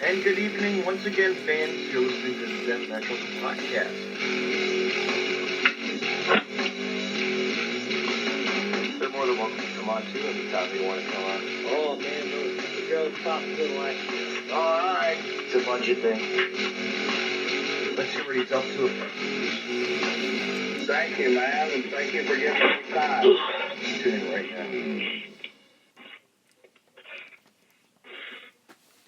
And good evening once again, fans. You're listening to the Death Match podcast. They're more than welcome to come on too anytime they want to come on. Oh man, those girls talk good like Alright. It's a budget thing. Let's see what he's up to. Thank you, man, and thank you for giving me time. Tune in right now.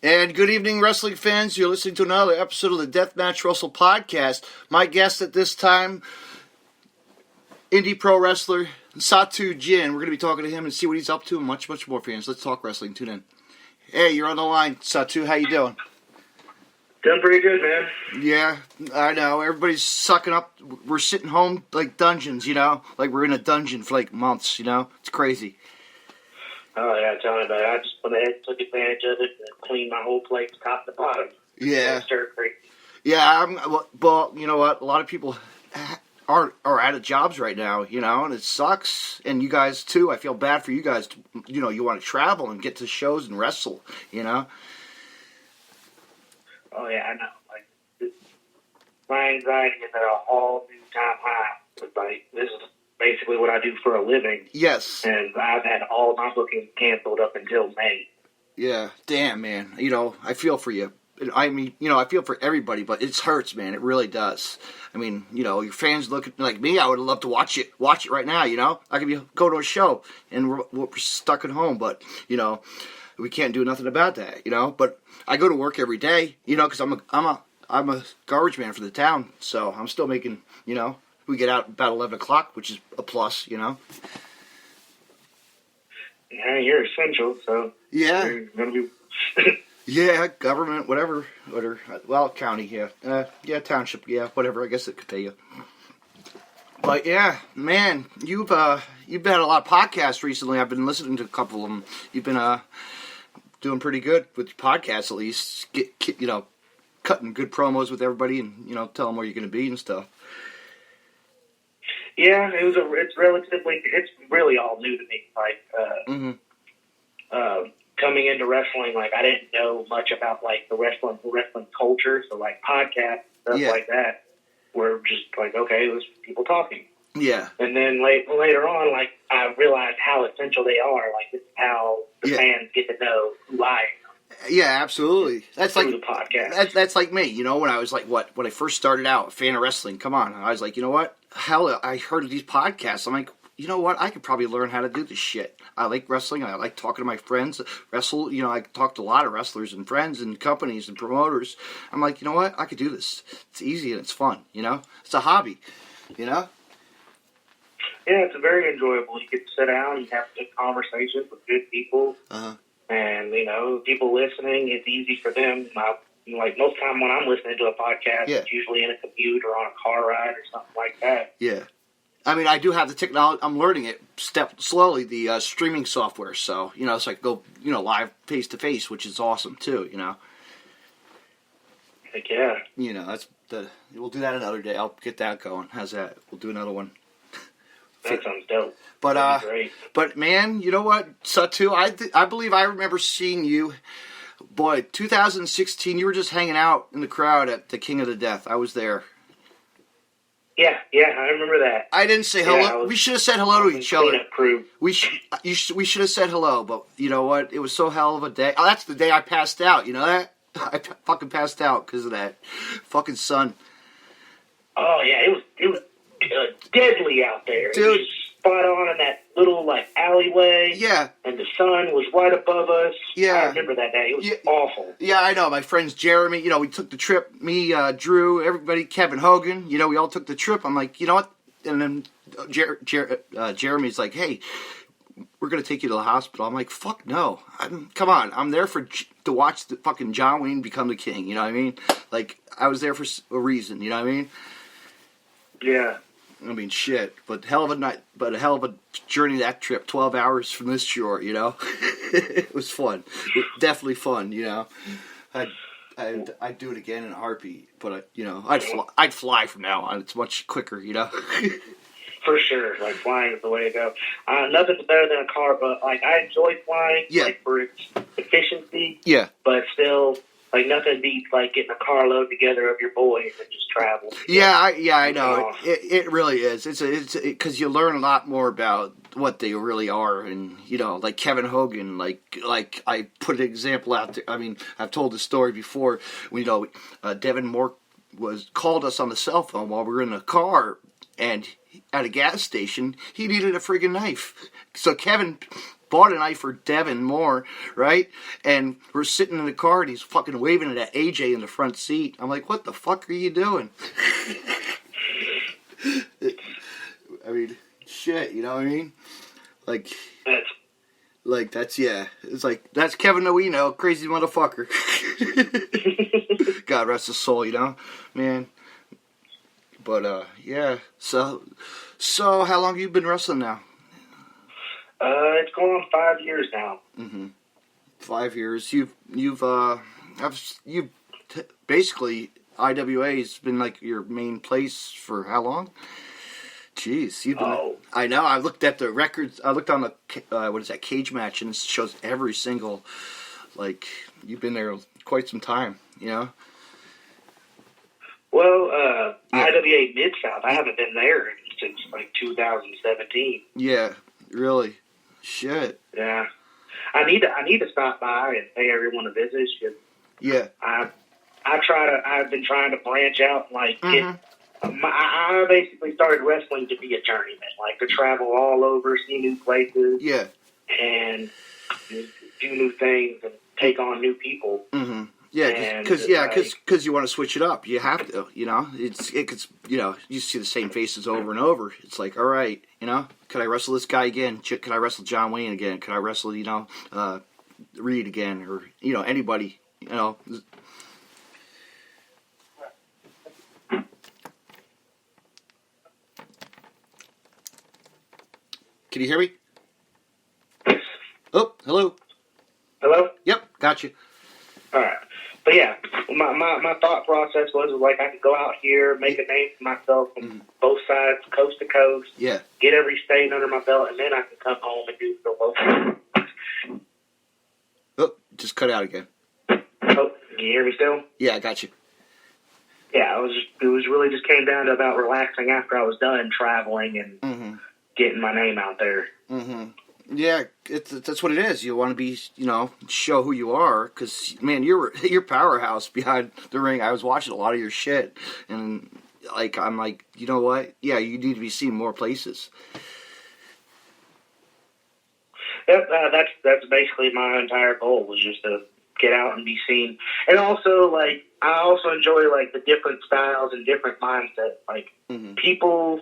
And good evening, wrestling fans. You're listening to another episode of the Deathmatch Wrestle podcast. My guest at this time, Indy pro wrestler Satu Jinn. We're going to be talking to him and see what he's up to and much, much more, fans. Let's talk wrestling. Tune in. Hey, you're on the line, Satu. How you doing? Doing pretty good, man. Yeah, I know. Everybody's sucking up. We're sitting home like dungeons, you know? Like we're in a dungeon for like months, you know? It's crazy. Oh yeah, tell me about it. I just went ahead and took advantage of it and cleaned my whole plate top to bottom. Yeah. Stir crazy. Yeah, well, you know what? A lot of people are out of jobs right now, you know, and it sucks. And you guys, too. I feel bad for you guys. You know, you want to travel and get to shows and wrestle, you know? Oh yeah, I know. Like, my anxiety is at a whole new time high. It's like, this is basically what I do for a living. Yes. And I've had all my bookings canceled up until May. Yeah, damn, man. You know, I feel for you. I mean, you know, I feel for everybody, but it hurts, man. It really does. I mean, you know, your fans look like me. I would love to watch it right now, you know? I could go to a show, and we're stuck at home, but, you know, we can't do nothing about that, you know? But I go to work every day, you know, because I'm a garbage man for the town, so I'm still making, you know, we get out about 11 o'clock, which is a plus, you know? Yeah, you're essential, so Yeah. you're going to be... Yeah, government, whatever. Well, county, yeah. Yeah, township, yeah, whatever. I guess it could pay you. But yeah, man, you've had a lot of podcasts recently. I've been listening to a couple of them. You've been doing pretty good with your podcasts, at least. You know, cutting good promos with everybody, and you know, tell them where you're going to be and stuff. Yeah, it's really all new to me. Like, coming into wrestling, like I didn't know much about like the wrestling culture, so like podcasts stuff like that were just like, okay, it was people talking. Yeah. And then later on, like I realized how essential they are. Like this is how the fans get to know who I am. Yeah, absolutely. That's like the podcast. That's like me. You know, when I was like, when I first started out, a fan of wrestling. Come on, I was like, you know what? Hell, I heard of these podcasts. I'm like, you know what? I could probably learn how to do this shit. I like wrestling. I like talking to my friends. Wrestle. You know, I talked to a lot of wrestlers and friends and companies and promoters. I'm like, you know what? I could do this. It's easy and it's fun. You know, it's a hobby. You know. Yeah, it's very enjoyable. You get to sit down and have good conversations with good people. And, you know, people listening, it's easy for them. Like, most time when I'm listening to a podcast, it's usually in a commute or on a car ride or something like that. Yeah. I mean, I do have the technology. I'm learning it slowly, the streaming software. So, you know, so I can go, you know, live face-to-face, which is awesome, too, you know. Heck yeah. You know, we'll do that another day. I'll get that going. How's that? We'll do another one. That sounds dope. But great. But man, you know what, Satu? I believe I remember seeing you. Boy, 2016. You were just hanging out in the crowd at the King of the Death. I was there. Yeah, I remember that. I didn't say hello. We should have said hello to each other. Crew. We should have said hello. But you know what? It was so hell of a day. Oh, that's the day I passed out. You know that? I fucking passed out because of that fucking sun. Oh yeah, it was deadly out there, dude. It was spot on in that little like alleyway. Yeah, and the sun was right above us. Yeah, I remember that day. It was awful. Yeah, I know. My friends Jeremy, you know, we took the trip. Me, Drew, everybody, Kevin Hogan. You know, we all took the trip. I'm like, you know what? And then Jeremy's like, hey, we're gonna take you to the hospital. I'm like, fuck no. Come on. I'm there to watch the fucking John Wayne become the king. You know what I mean? Like, I was there for a reason. You know what I mean? Yeah. I mean, shit. But hell of a night. But a hell of a journey that trip. 12 hours from this shore. You know, it was fun. Definitely fun. You know, I'd do it again in a heartbeat. But you know, I'd fly from now on. It's much quicker. You know. For sure, like flying is the way to go. Nothing's better than a car, but like I enjoy flying, like for its efficiency. Yeah. But still, Like, nothing beats, like, getting a carload together of your boys and just travel. I know. It really is. It's because you learn a lot more about what they really are, and like Kevin Hogan. Like I put an example out there. I mean, I've told the story before. Devin Moore called us on the cell phone while we were in the car, and at a gas station, he needed a friggin' knife. So Kevin bought a knife for Devin Moore, right? And we're sitting in the car, and he's fucking waving it at AJ in the front seat. I'm like, what the fuck are you doing? I mean, shit, you know what I mean? Like that's, yeah. It's like, that's Kevin Owino, crazy motherfucker. God rest his soul, man. But, yeah. So how long have you been wrestling now? It's going on 5 years now. 5 years. You've basically, IWA's been like your main place for how long? Jeez, you've been. I know. I looked at the records. I looked on the Cage Match, and it shows every single. Like, you've been there quite some time. Well, IWA Mid South. I haven't been there since like 2017. Yeah, really. Shit. Yeah, I need to stop by and pay everyone a visit. Yeah. I've been trying to branch out. Like, I basically started wrestling to be a journeyman, like to travel all over, see new places. Yeah. And do new things and take on new people. Yeah, because you want to switch it up. You have to, It's you see the same faces over and over. It's like, all right, could I wrestle this guy again? Could I wrestle John Wayne again? Could I wrestle, Reed again? Or, anybody, Can you hear me? Oh, hello. Hello? Yep, got you. All right. But yeah, my thought process was like I could go out here, make a name for myself from both sides, coast to coast. Yeah. Get every state under my belt, and then I can come home and do the local. Oh, just cut out again. Oh, can you hear me still? Yeah, I got you. Yeah, it was really just came down to about relaxing after I was done traveling and getting my name out there. Yeah, that's what it is. You want to be, show who you are, because, man, you're powerhouse behind the ring. I was watching a lot of your shit, and, like, I'm like, you know what? Yeah, you need to be seen more places. Yep, that's basically my entire goal, was just to get out and be seen. And also, like, I also enjoy, like, the different styles and different mindsets. Like, people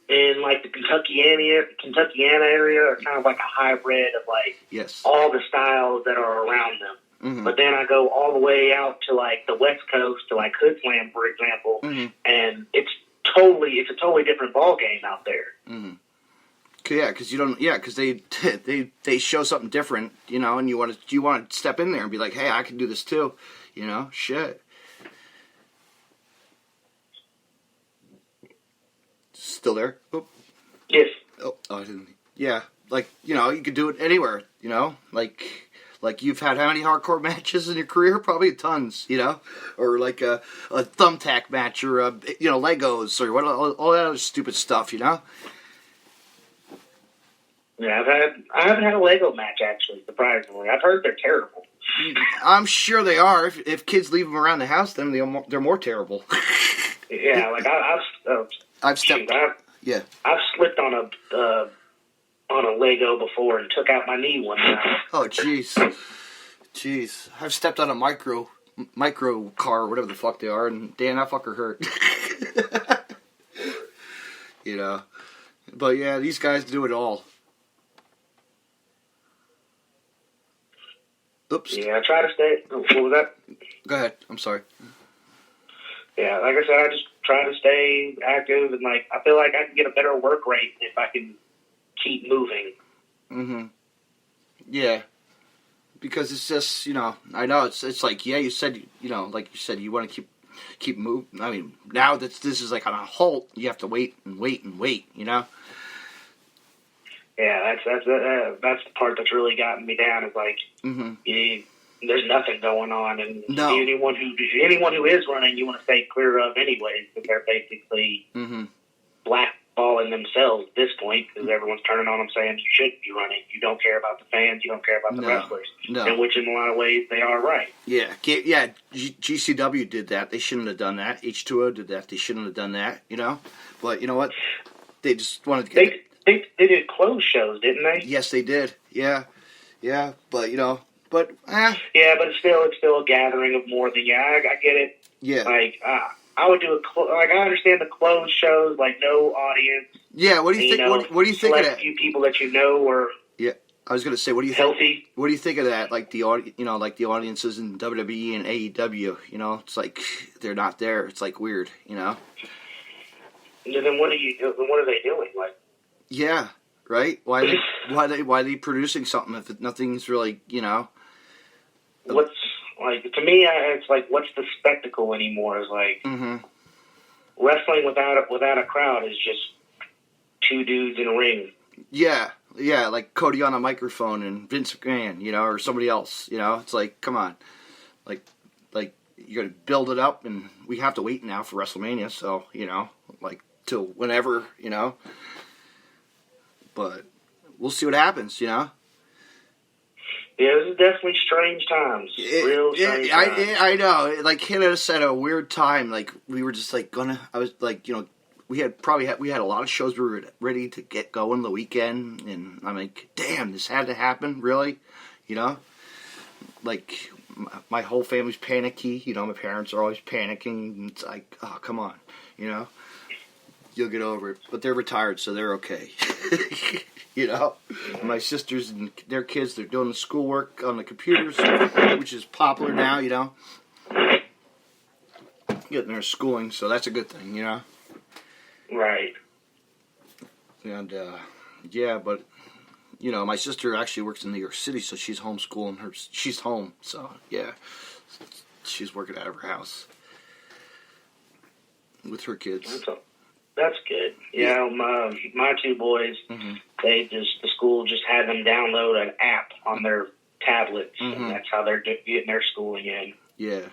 in, like, the Kentuckiana area are kind of like a hybrid of, like, all the styles that are around them. But then I go all the way out to, like, the West Coast, to, like, Hood Slam, for example, and it's a totally different ball game out there. Yeah, because you don't. Yeah, because they show something different, and you want to step in there and be like, hey, I can do this too, shit. Still there? Oh. Yes. Oh, I didn't. Yeah, like, you could do it anywhere, like you've had how many hardcore matches in your career? Probably tons, or like a thumbtack match, or Legos, or all that other stupid stuff, Yeah, I haven't had a Lego match, actually, surprisingly. I've heard they're terrible. I'm sure they are. If kids leave them around the house, then they're more terrible. Yeah, like I've slipped on a Lego before and took out my knee one time. Oh, jeez. I've stepped on a micro car, whatever the fuck they are, and damn, that fucker hurt. But yeah, these guys do it all. Oops. Yeah, I try to stay. What was that? Go ahead. I'm sorry. Yeah, like I said, I just try to stay active, and like I feel like I can get a better work rate if I can keep moving. Yeah, because it's just I know it's like, yeah, you said like you said, you want to keep moving. I mean, now that this is like on a halt, you have to wait and wait and wait. Yeah, that's the part that's really gotten me down. Is like there's nothing going on, and No. anyone who is running, you want to stay clear of anyways, because they're basically blackballing themselves at this point, because everyone's turning on them saying you shouldn't be running. You don't care about the fans. You don't care about the wrestlers. No. And which, in a lot of ways, they are right. Yeah. GCW did that. They shouldn't have done that. H2O did that. They shouldn't have done that. You know. But you know what? They just wanted to get. They did closed shows, didn't they? Yes, they did. Yeah. But you know. But yeah, but it's still a gathering of more than I get it. Yeah. Like I would do I understand the closed shows, like no audience. Yeah. What do you think? What do you think of that? A few people that you know were. Yeah. I was going to say, what do you healthy? think? What do you think of that? Like the audiences in WWE and AEW. You know, it's like they're not there. It's like weird. You know. And then what are they doing? Like. Yeah. Right. Why are they producing something if nothing's really, you know? What's like to me? It's like, what's the spectacle anymore? Is like wrestling without a crowd is just two dudes in a ring. Yeah, like Cody on a microphone and Vince McMahon, you know, or somebody else. You know, it's like, come on, like you got to build it up, and we have to wait now for WrestleMania. So you know, like till whenever, you know. But we'll see what happens, you know. Yeah, this is definitely strange times. Real strange times. I know. Like Canada said, a weird time. Like we were just like I was like, you know, we had a lot of shows we were ready to get going the weekend, and I'm like, damn, this had to happen, really, you know. Like my whole family's panicky. You know, my parents are always panicking. And it's like, oh, come on, you know. You'll get over it. But they're retired, so they're okay. You know? My sisters and their kids, they're doing the schoolwork on the computers, which is popular now, you know? Getting their schooling, so that's a good thing, you know? Right. And, yeah, but, you know, my sister actually works in New York City, so she's homeschooling she's home, so, yeah. She's working out of her house with her kids. That's good. Yeah, my two boys, the school just had them download an app on their tablets, and that's how they're getting their schooling in. Yeah,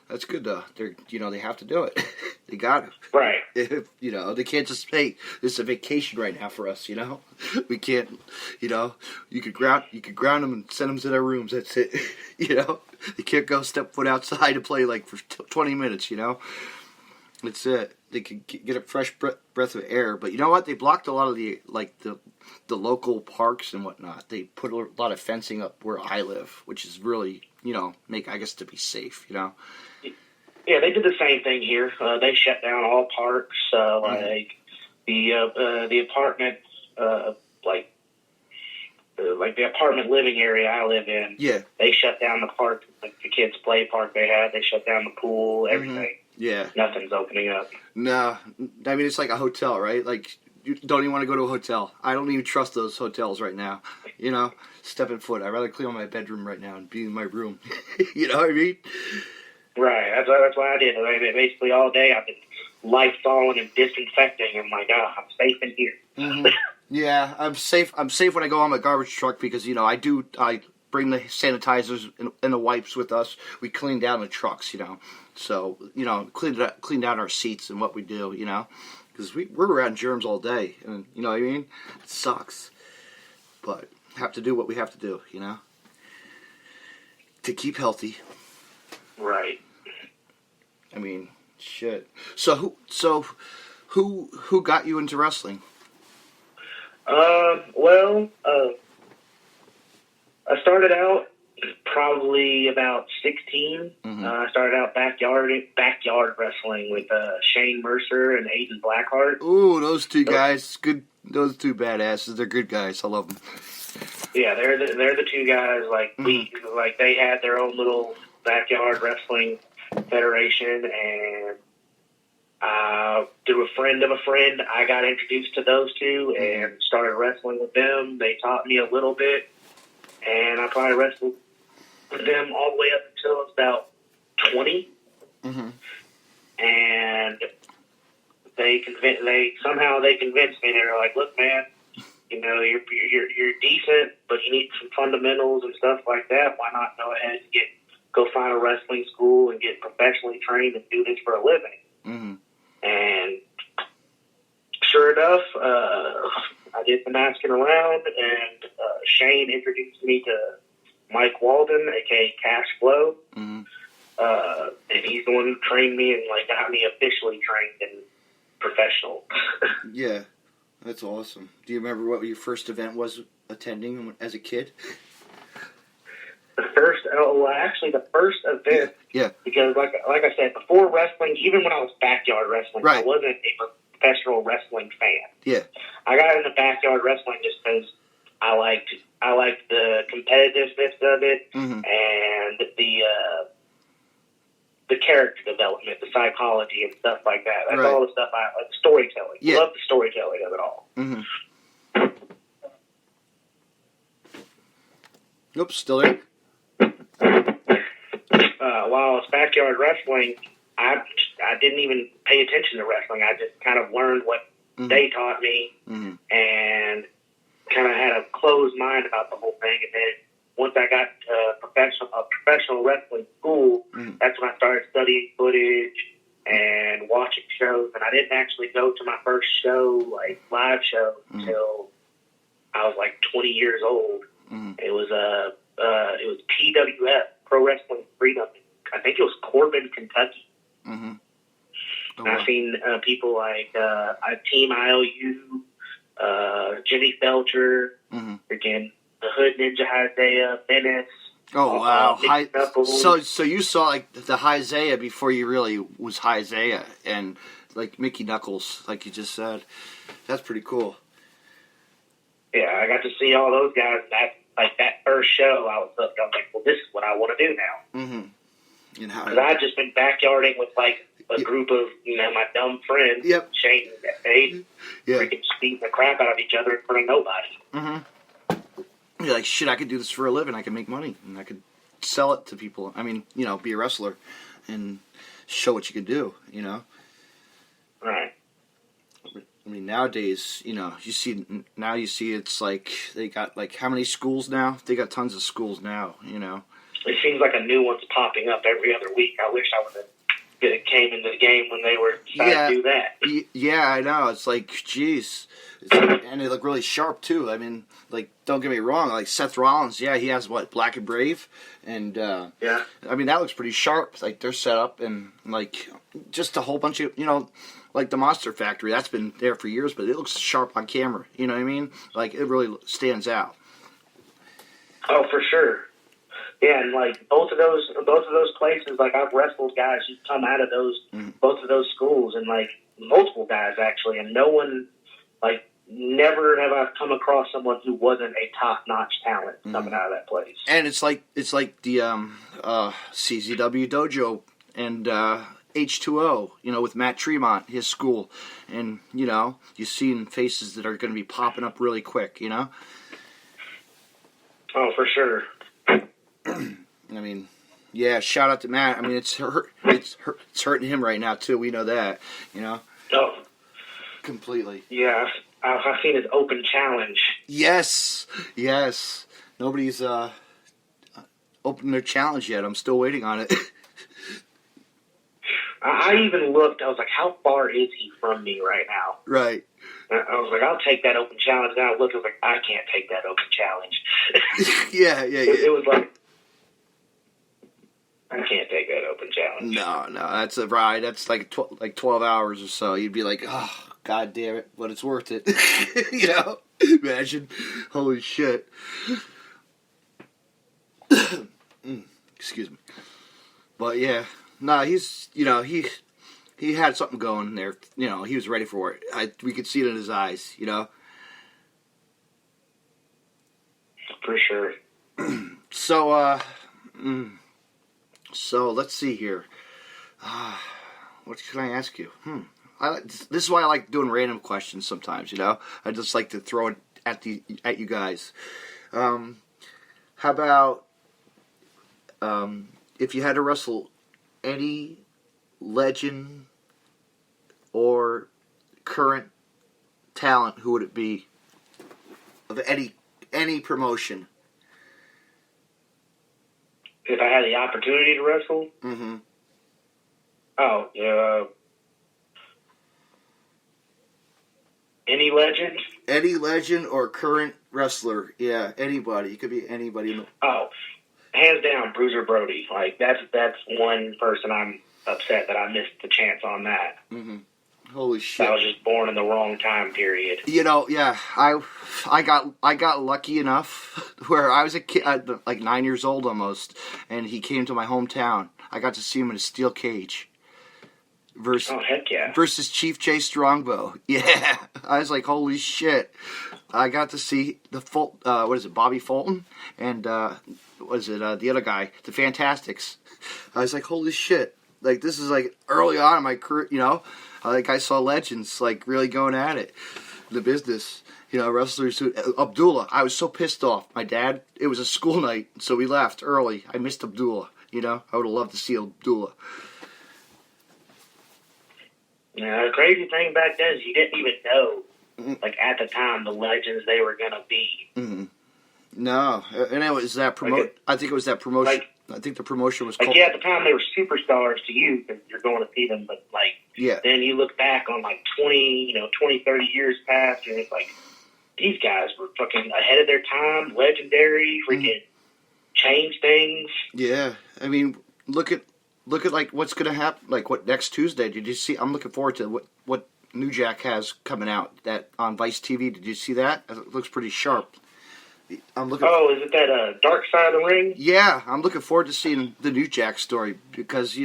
that's good though. They have to do it. They got it. Right. You know, they can't just say this is a vacation right now for us. You know, we can't. You know, you could ground them and send them to their rooms. That's it. You know, they can't go step foot outside and play like for 20 minutes. You know. That's it. They could get a fresh breath of air, but you know what? They blocked a lot of the local parks and whatnot. They put a lot of fencing up where I live, which is really, you know, to be safe. You know. Yeah, they did the same thing here. They shut down all parks, like the apartment, like the apartment living area I live in. Yeah. They shut down the park, like the kids' play park they had. They shut down the pool, everything. Yeah. Nothing's opening up. No. I mean, it's like a hotel, right? Like, you don't even want to go to a hotel. I don't even trust those hotels right now. You know, stepping foot. I'd rather clean my bedroom right now and be in my room. You know what I mean? Right. That's what I did. Basically, all day I've been Lysoling and disinfecting. I'm like, I'm safe in here. Yeah, I'm safe. I'm safe when I go on my garbage truck because, you know, I bring the sanitizers and the wipes with us. We clean down the trucks, you know. So, you know, clean down our seats and what we do, you know. Because we're around germs all day. And, you know what I mean? It sucks. But have to do what we have to do, you know. To keep healthy. Right. I mean, shit. So who got you into wrestling? I started out probably about 16. I started out backyard wrestling with Shane Mercer and Aiden Blackheart. Ooh, those two guys, good. Those two badasses, they're good guys. I love them. Yeah, they're the two guys. Like they had their own little backyard wrestling federation, and through a friend of a friend, I got introduced to those two and started wrestling with them. They taught me a little bit, and I probably wrestled with them all the way up until I was about 20. And they convinced me. They were like, "Look, man, you know, you're decent, but you need some fundamentals and stuff like that. Why not go ahead and go find a wrestling school and get professionally trained and do this for a living. Mm-hmm. And sure enough, I did some asking around, and Shane introduced me to Mike Walden, aka Cash Flow. Mm-hmm. And he's the one who trained me and like got me officially trained and professional. Yeah, that's awesome. Do you remember what your first event was attending as a kid? The first event. Yeah. Because like I said, before wrestling, even when I was backyard wrestling, right. I wasn't a professional wrestling fan. Yeah. I got into backyard wrestling just because I liked the competitiveness of it, mm-hmm. and the character development, the psychology, and stuff like that. That's right. all the stuff I like. Storytelling. Yeah. I love the storytelling of it all. Mm-hmm. Oops, still there? While I was backyard wrestling, I didn't even pay attention to wrestling. I just kind of learned what mm-hmm. they taught me, mm-hmm. and kind of had a closed mind about the whole thing. And then once I got to a professional wrestling school, mm-hmm. that's when I started studying footage and watching shows. And I didn't actually go to my first show, like live show, mm-hmm. until I was like 20 years old. Mm-hmm. It was PWF, Pro Wrestling Freedom. I think it was Corbin, Kentucky. Mm-hmm. Oh, I've seen people like Team IOU, Jimmy Felcher, mm-hmm. again, the Hood Ninja Isaiah, Menace. Oh, wow. So so you saw like the Isaiah before you really was Isaiah, and like Mickey Knuckles, like you just said. That's pretty cool. Yeah, I got to see all those guys. That first show, I was like, well, this is what I want to do now. Mm-hmm. Because I had just been backyarding with like a group of my dumb friends. Yep. Shane and Dave. Yeah. Freaking beating the crap out of each other in front of nobody. Mm-hmm. You're like, shit, I could do this for a living. I could make money, and I could sell it to people. I mean, be a wrestler and show what you can do, Right. I mean, nowadays, you see it's like they got like how many schools now? They got tons of schools now, It seems like a new one's popping up every other week. I wish I would have came into the game when they were trying to do that. Yeah, I know. It's like, geez. And they look really sharp, too. I mean, like, don't get me wrong. Like, Seth Rollins, yeah, he has, Black and Brave? And, yeah. I mean, that looks pretty sharp. Like, they're set up and, like, just a whole bunch of, like the Monster Factory. That's been there for years, but it looks sharp on camera. You know what I mean? Like, it really stands out. Oh, for sure. Yeah, and like both of those places, like I've wrestled guys who come out of those both of those schools, and like multiple guys actually, and no one, like, never have I come across someone who wasn't a top-notch talent coming out of that place. And it's like the CZW Dojo and H2O, with Matt Tremont, his school, and you see faces that are going to be popping up really quick, Oh, for sure. I mean, yeah, shout out to Matt. I mean, it's hurting him right now too. We know that, Oh, completely. Yeah, I've seen his open challenge. Yes. Nobody's opened their challenge yet. I'm still waiting on it. I even looked. I was like, how far is he from me right now? Right. I was like, I'll take that open challenge. Then I looked. I was like, I can't take that open challenge. Yeah. It was like, I can't take that open challenge. No, that's a ride. That's like 12 hours or so. You'd be like, oh, God damn it, but it's worth it. Imagine. Holy shit. Excuse me. But yeah, he's, he had something going there. He was ready for it. We could see it in his eyes, For sure. So let's see here. What can I ask you? This is why I like doing random questions sometimes. I just like to throw it at you guys. How about if you had to wrestle any legend or current talent, who would it be? Of any promotion? If I had the opportunity to wrestle? Mm-hmm. Oh, yeah. Any legend? Any legend or current wrestler. Yeah, anybody. It could be anybody. Oh, hands down, Bruiser Brody. Like, that's one person I'm upset that I missed the chance on that. Mm-hmm. Holy shit! I was just born in the wrong time period. You know, yeah, I got lucky enough where I was a kid, like 9 years old almost, and he came to my hometown. I got to see him in a steel cage. Oh, heck yeah. Versus Chief Jay Strongbow. Yeah, I was like, holy shit! I got to see the Bobby Fulton, and the other guy, the Fantastics. I was like, holy shit! Like, this is like early on in my career, you know. Like, I saw legends, like, really going at it. The business. You know, wrestlers who... Abdullah. I was so pissed off. My dad, it was a school night, so we left early. I missed Abdullah, you know. I would have loved to see Abdullah. Yeah, the crazy thing back then is you didn't even know, like, at the time, the legends they were going to be. Mm-hmm. No. And it was that promotion. I think it was that promotion. Like, I think the promotion was called... Like, yeah, at the time, they were superstars to you because you're going to see them, but, like... Yeah. Then you look back on, like, 20, 30 years past, and it's like, these guys were fucking ahead of their time, legendary, freaking changed things. Yeah. I mean, look at like what's going to happen, like what next Tuesday. Did you see? I'm looking forward to what New Jack has coming out that on Vice TV. Did you see that? It looks pretty sharp. I'm looking. Oh, is it that Dark Side of the Ring? Yeah, I'm looking forward to seeing the New Jack story because I'm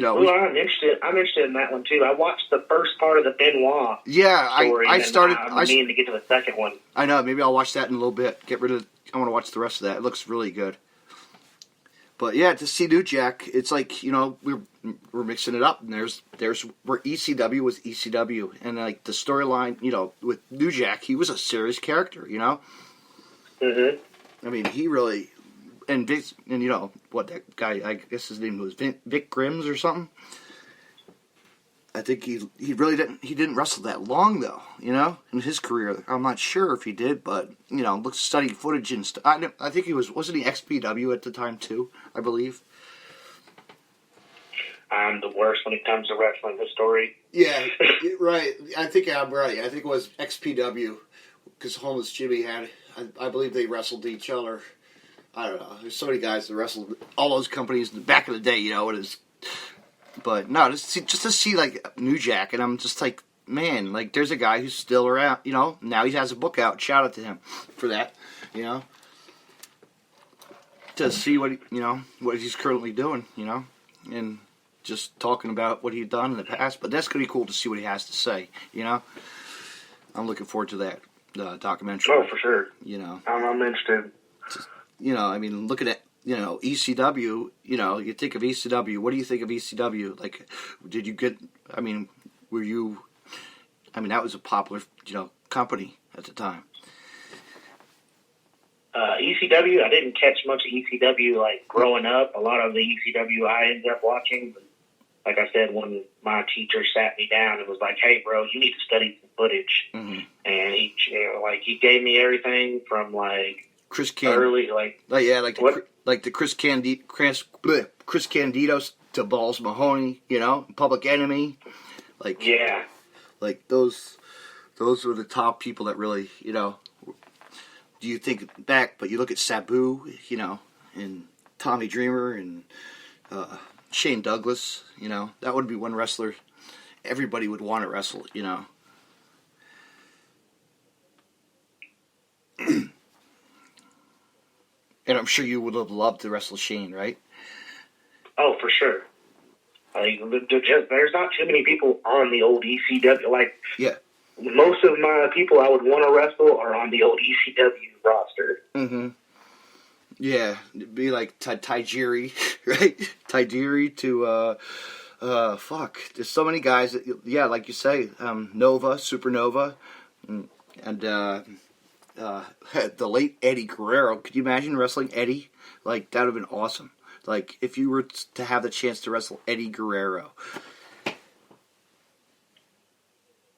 interested in that one too. I watched the first part of the Benoit. Yeah, story, I started. I'm meaning to get to the second one. I know. Maybe I'll watch that in a little bit. I want to watch the rest of that. It looks really good. But yeah, to see New Jack, it's like we're mixing it up, and there's where ECW was ECW, and like the storyline, with New Jack, he was a serious character, Mm-hmm. I mean, he really, and what that guy, I guess his name was Vic Grims or something. I think he really didn't wrestle that long though, in his career. I'm not sure if he did, but studying footage and stuff. I think wasn't he XPW at the time too? I believe. I'm the worst when it comes to wrestling history. Yeah, right. I think I'm right. I think it was XPW because Homeless Jimmy had. I believe they wrestled each other. I don't know. There's so many guys that wrestled all those companies back in the day. It is. But no, just to see like New Jack, and I'm just like, man, like there's a guy who's still around. Now he has a book out. Shout out to him for that. To see what what he's currently doing. And just talking about what he'd done in the past. But that's gonna be cool to see what he has to say. I'm looking forward to that. Documentary. Oh, for sure. I'm interested. I mean, looking at ECW. You think of ECW. What do you think of ECW? Like, did you get? I mean, were you? I mean, that was a popular company at the time. ECW. I didn't catch much of ECW like growing up. A lot of the ECW I ended up watching. But like I said, when my teacher sat me down and was like, "Hey, bro, you need to study some footage," and he gave me everything from like Chris Candido, early the Chris Candido to Balls Mahoney, Public Enemy, like those were the top people that really, Do you think back? But you look at Sabu, and Tommy Dreamer and Shane Douglas, that would be one wrestler everybody would want to wrestle, And I'm sure you would have loved to wrestle Shane, right? Oh, for sure. There's not too many people on the old ECW. Most of my people I would want to wrestle are on the old ECW roster. Mm-hmm. Yeah, it'd be like Tajiri, right? Tajiri to, there's so many guys that, like you say, Nova, Supernova, and the late Eddie Guerrero. Could you imagine wrestling Eddie? Like, that would have been awesome. Like, if you were to have the chance to wrestle Eddie Guerrero.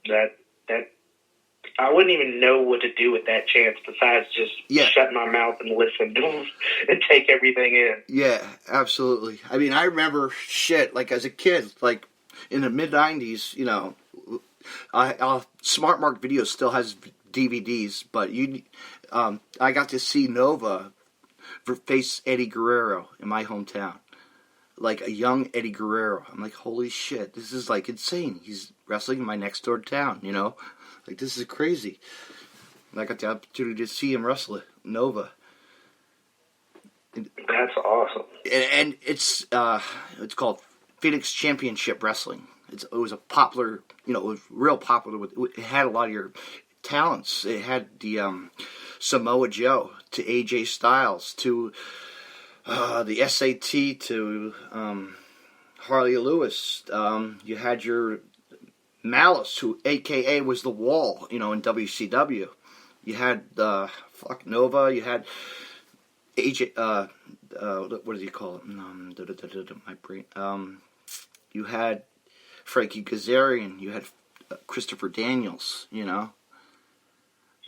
That I wouldn't even know what to do with that chance besides just shut my mouth and listen and take everything in. Yeah, absolutely. I mean, I remember like as a kid, like in the mid-90s, you know, Smart Mark Video still has DVDs, but I got to see Nova face Eddie Guerrero in my hometown. Like a young Eddie Guerrero. I'm like, holy shit, this is like insane. He's wrestling in my next door town, you know? Like, this is crazy. And I got the opportunity to see him wrestle at Nova. That's awesome. And it's called Phoenix Championship Wrestling. It was a popular, you know, it was real popular. It had a lot of your talents. It had the Samoa Joe to AJ Styles to the SAT to Harley Lewis. You had your Malice, who AKA was the Wall, you know, in WCW. You had Nova. You had AJ. What do you call it? My brain. You had Frankie Kazarian. You had Christopher Daniels. You know,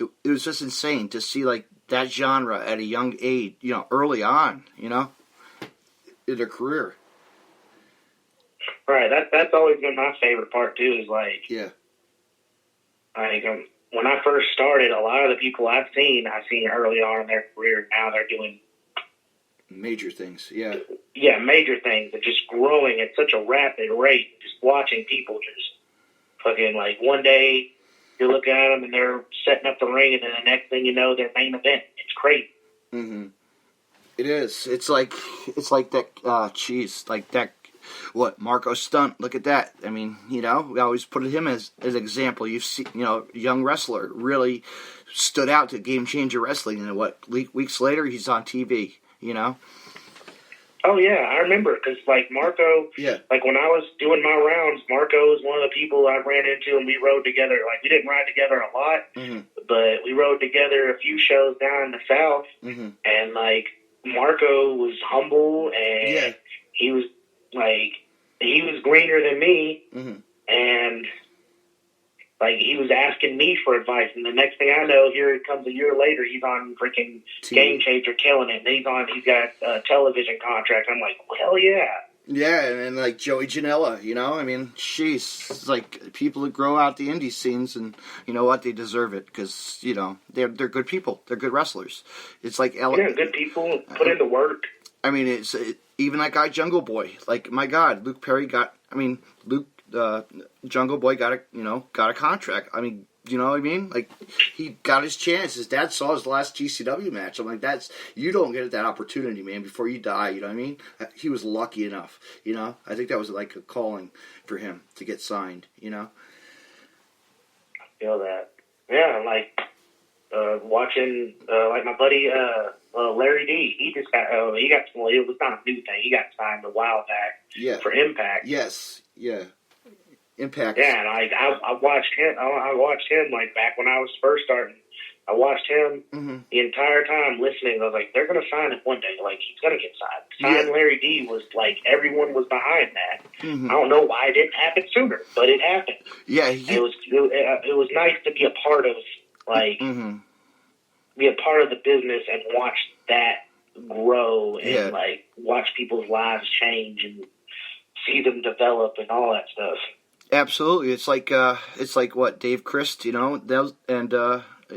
it was just insane to see like that genre at a young age. You know, early on. You know, in their career. Right, that's always been my favorite part too. Is like, when I first started, a lot of the people I've seen early on in their career. Now they're doing major things. Yeah, major things. They're just growing at such a rapid rate. Just watching people just fucking like one day you're looking at them and they're setting up the ring, and then the next thing you know, their main event. It's crazy. Mm-hmm. It is. It's like that. Like that. What, Marco Stunt? Look at that. I mean, you know, we always put him as an example. You've seen, you know, young wrestler really stood out to Game Changer Wrestling, and weeks later he's on TV. You know. Oh yeah, I remember because like Marco. Yeah. Like when I was doing my rounds, Marco was one of the people I ran into, and we rode together. Like we didn't ride together a lot, but we rode together a few shows down in the South, and like Marco was humble and he was. Like, he was greener than me, and, like, he was asking me for advice, and the next thing I know, here it comes a year later, he's on freaking Game Changer killing it, and he's got a television contract. I'm like, well, hell yeah. Yeah, and like Joey Janela, you know, I mean, sheesh, it's like people that grow out the indie scenes, and you know what, they deserve it, because, you know, they're good people, they're good wrestlers. It's like... good people, put in the work. I mean, even that guy Jungle Boy. Like, my God, Luke Perry Jungle Boy got a contract. I mean, you know what I mean? Like, he got his chance. His dad saw his last GCW match. I'm like, you don't get that opportunity, man, before you die. You know what I mean? He was lucky enough. You know, I think that was like a calling for him to get signed. You know. I feel that. Yeah, like watching like my buddy. Larry D, he just got, it was not a new thing. He got signed a while back for Impact. Yes, yeah. Impact. Yeah, and I watched him, like back when I was first starting. I watched him the entire time listening. I was like, they're going to sign him one day. Like, he's going to get signed. Sign Larry D was like, everyone was behind that. I don't know why it didn't happen sooner, but it happened. Yeah. It was nice to be a part of, like, be a part of the business and watch that grow and like watch people's lives change and see them develop and all that stuff. Absolutely, it's like what Dave Christ, you know, and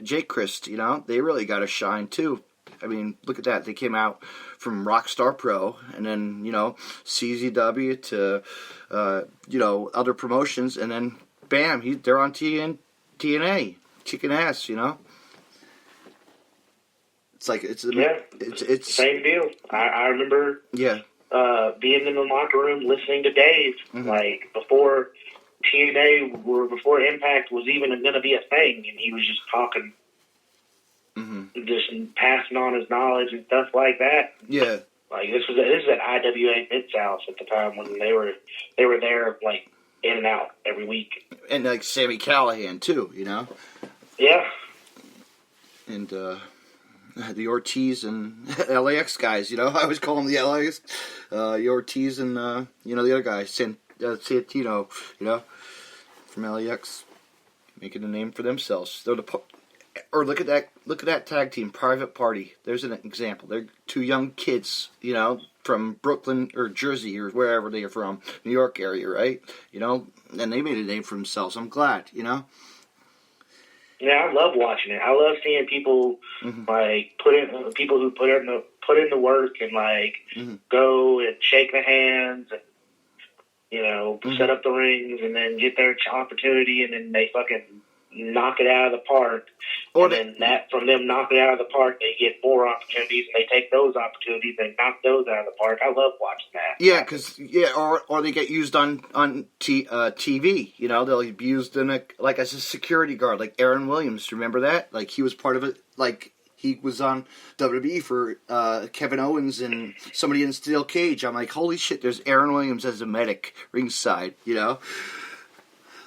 Jake Christ, you know, they really got to shine too. I mean, look at that. They came out from Rockstar Pro and then, you know, CZW to you know, other promotions, and then bam, they're on TNA, kicking ass, you know. It's like it's same deal. I remember being in the locker room listening to Dave like before TNA before Impact was even going to be a thing, and he was just talking, just passing on his knowledge and stuff like that. Yeah, like this was at IWA Mid-South at the time when they were there like in and out every week, and like Sammy Callahan too, you know. Yeah, and. The Ortiz and LAX guys, you know, I always call them the LAX. The Ortiz and, you know, the other guy, Santino, you know, from LAX. making a name for themselves. Or look at that tag team, Private Party. There's an example. They're two young kids, you know, from Brooklyn or Jersey or wherever they are from, New York area, right? You know, and they made a name for themselves. I'm glad, you know. Yeah, I love watching it. I love seeing people like people who put in the work and like go and shake the hands and, you know, set up the rings and then get their opportunity and then they fucking knock it out of the park. Or and then from them knocking it out of the park, they get more opportunities and they take those opportunities and knock those out of the park. I love watching that. Yeah, or they get used on TV. You know, they'll be used in as a security guard, like Aaron Williams. Remember that? Like he was part of it. Like he was on WWE for Kevin Owens and somebody in Steel Cage. I'm like, holy shit! There's Aaron Williams as a medic ringside. You know.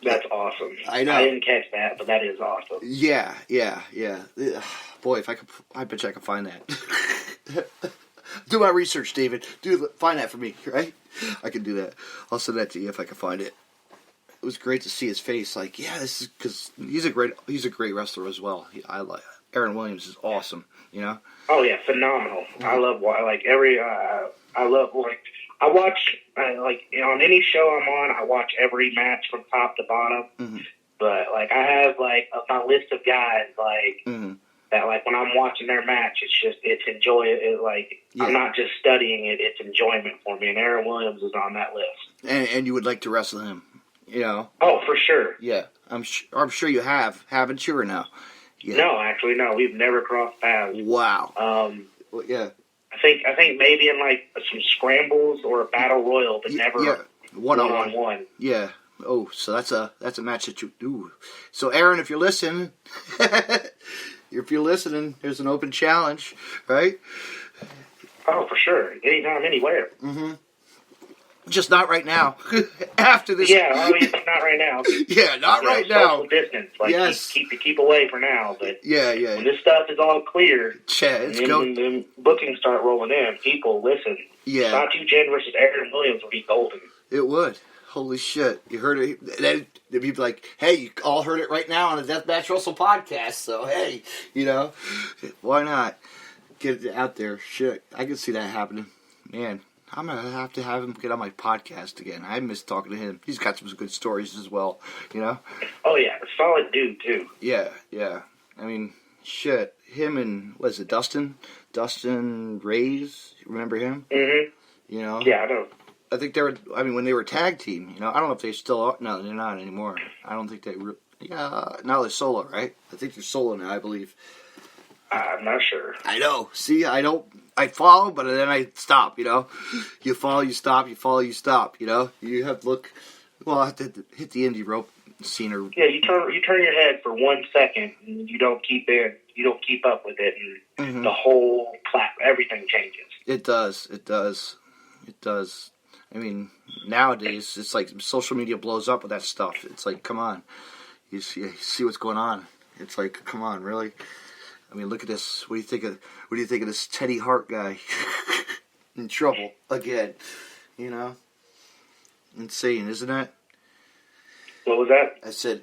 That's awesome. I know. I didn't catch that, but that is awesome. Yeah. Boy, if I could, I bet you I could find that. Do my research, David. Find that for me, right? I can do that. I'll send that to you if I can find it. It was great to see his face. Like, yeah, this is because he's a great wrestler as well. I like Aaron Williams is awesome. You know. Oh yeah, phenomenal. I love I watch, on any show I'm on, I watch every match from top to bottom. Mm-hmm. But, like, I have, like, my list of guys, like, that, like, when I'm watching their match, it's enjoyment. I'm not just studying it, it's enjoyment for me. And Aaron Williams is on that list. And you would like to wrestle him, you know? Oh, for sure. Yeah. I'm sure you have, haven't you, or no? Yeah. No, actually, no. We've never crossed paths. Wow. Well, yeah. I think maybe in like some scrambles or a battle royal, but never one-on-one. Yeah. Oh, so that's a match that you do. So Aaron, if you're listening, there's an open challenge, right? Oh, for sure. Anytime, anywhere. Mm-hmm. Just not right now. After this. Yeah, obviously not right now. Yeah, not right now. Social distance. Like, yes. Keep away for now. But yeah. When this stuff is all clear, and then bookings start rolling in, people listen. Yeah. Satu Jinn versus Aaron Williams would be golden. It would. Holy shit. You heard it. Then they'd be like, hey, you all heard it right now on the Deathmatch Russell podcast. So, hey, you know, why not get it out there? Shit. I can see that happening. Man. I'm going to have him get on my podcast again. I miss talking to him. He's got some good stories as well, you know? Oh, yeah. A solid dude, too. Yeah. I mean, shit. Him and, what is it, Dustin? Dustin Reyes? Remember him? Mm-hmm. You know? Yeah, I know. I think when they were tag team, you know, I don't know if they still are. No, they're not anymore. I don't think they now they're solo, right? I think they're solo now, I believe. I'm not sure. I know. See, I follow, but then I stop, you know. You follow, you stop, you follow, you stop, you know. You have to look, I have to hit the Indy rope scene. Yeah, you turn your head for 1 second, and you don't keep up with it, and the whole everything changes. It does. I mean, nowadays, it's like social media blows up with that stuff. It's like, come on. You see what's going on. It's like, come on, really? I mean, look at this. What do you think of this Teddy Hart guy? In trouble again, you know? Insane, isn't it? What was that? I said,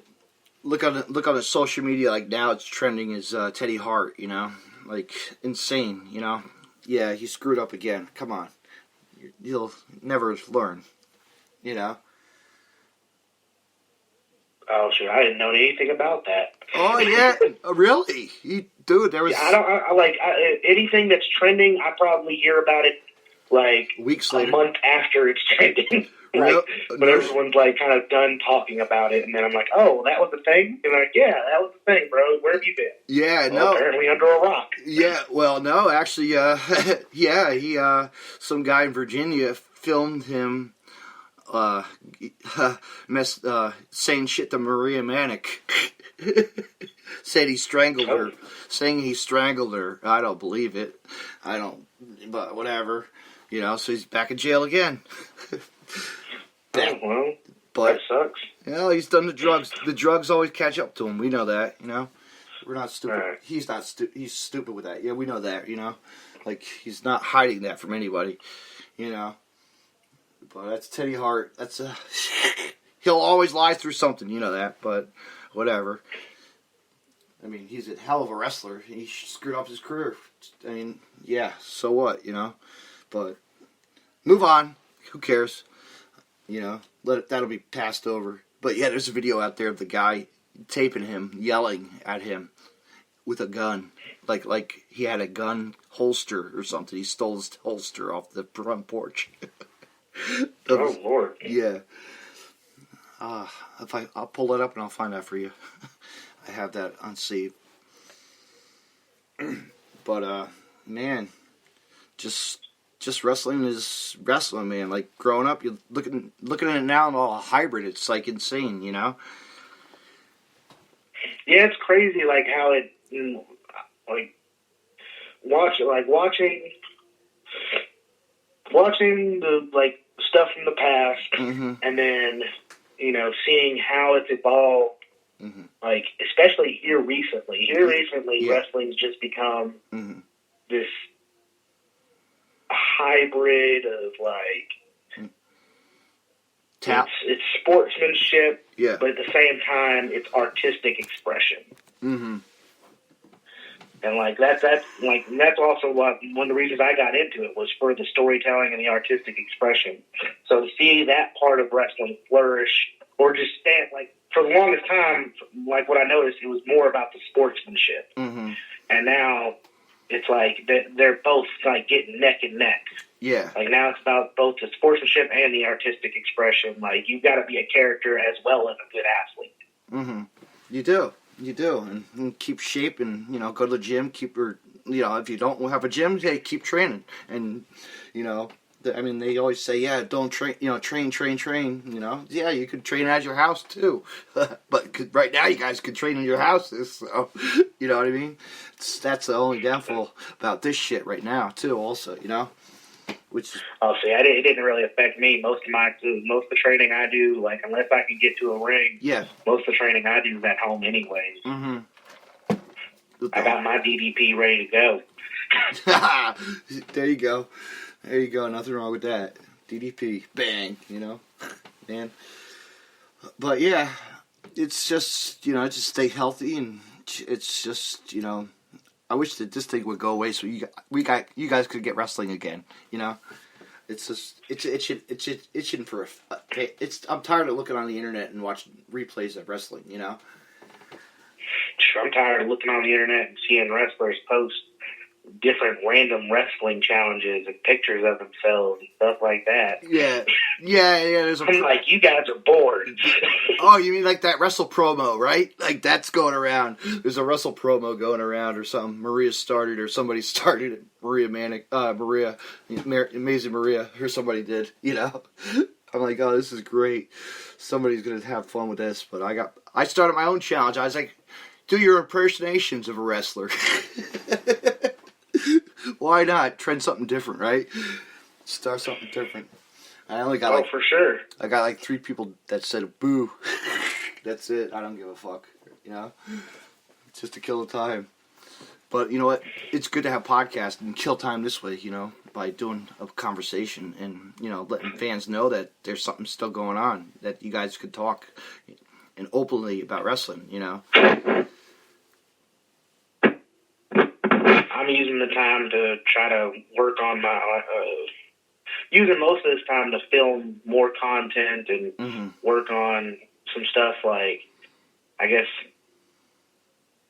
look on the social media. Like now, it's trending as Teddy Hart. You know, like insane. You know, yeah, he screwed up again. Come on, you'll never learn. You know. Oh, sure. I didn't know anything about that. Oh, yeah. Really? Dude, there was... Yeah, I like anything that's trending, I probably hear about it, like, weeks later. A month after it's trending. But everyone's, like, kind of done talking about it, and then I'm like, oh, that was the thing? And they're like, yeah, that was the thing, bro. Where have you been? Yeah, well, no. Apparently under a rock. Yeah, well, no, actually, he, some guy in Virginia filmed him... saying shit to Maria Manic. Saying he strangled her. I don't believe it. But whatever. You know, so he's back in jail again. Well, but, that sucks. You know, he's done the drugs. The drugs always catch up to him. We know that, you know. We're not stupid. Right. He's not stupid. He's stupid with that. Yeah, we know that, you know. Like, he's not hiding that from anybody, you know. But that's Teddy Hart. That's he'll always lie through something, you know that. But whatever. I mean, he's a hell of a wrestler. He screwed up his career. I mean, yeah, so what, you know? But move on. Who cares? You know, that'll be passed over. But yeah, there's a video out there of the guy taping him, yelling at him with a gun. Like he had a gun holster or something. He stole his holster off the front porch. Oh, Lord. Yeah. I'll pull it up and I'll find out for you. I have that unsaved. But man, just wrestling is wrestling, man. Like growing up, you looking at it now and all hybrid. It's like insane, you know. Yeah, it's crazy, like how it, like watching the like stuff from the past, mm-hmm. and then seeing how it's evolved. Mm-hmm. Like, especially here recently. Yeah. Wrestling's just become mm-hmm. this hybrid of, like, it's sportsmanship, yeah. but at the same time, it's artistic expression. Mm-hmm. And, like, that's also one of the reasons I got into it was for the storytelling and the artistic expression. So to see that part of wrestling flourish, or just stand, like, for the longest time, like what I noticed, it was more about the sportsmanship. Mm-hmm. And now it's like they're both like getting neck and neck. Yeah. Like now it's about both the sportsmanship and the artistic expression. Like you've got to be a character as well as a good athlete. Mm-hmm. You do, and keep shape, and go to the gym. If you don't have a gym, hey, keep training, and they always say, yeah, don't train, train. Yeah, you could train at your house too, but right now you guys could train in your houses, so you know what I mean. That's the only downfall about this shit right now too. Also, which. Oh, see, it didn't really affect me. Most of the training I do, like unless I can get to a ring, yeah, most of the training I do is at home anyways. Mm-hmm. I got my DDP ready to go. There you go. There you go. Nothing wrong with that. DDP. Bang. Man. But yeah, it's just, just stay healthy, and it's just, I wish that this thing would go away so you guys could get wrestling again, It's just, it's itching for I'm tired of looking on the internet and watching replays of wrestling, I'm tired of looking on the internet and seeing wrestlers post different random wrestling challenges and pictures of themselves and stuff like that. Yeah. I'm like, you guys are bored. Oh, you mean like that wrestle promo, right? Like that's going around. There's a wrestle promo going around or something. Maria started or somebody started it. Amazing Maria, or somebody did, I'm like, oh, this is great. Somebody's going to have fun with this. But I started my own challenge. I was like, do your impersonations of a wrestler. Why not? Trend something different, right? Start something different. I only got for sure. I got like 3 people that said boo. That's it. I don't give a fuck. Just to kill the time. But you know what? It's good to have podcasts and kill time this way, by doing a conversation and, letting fans know that there's something still going on, that you guys could talk and openly about wrestling, I'm using the time to try to work on my, using most of this time to film more content and mm-hmm. work on some stuff like, I guess,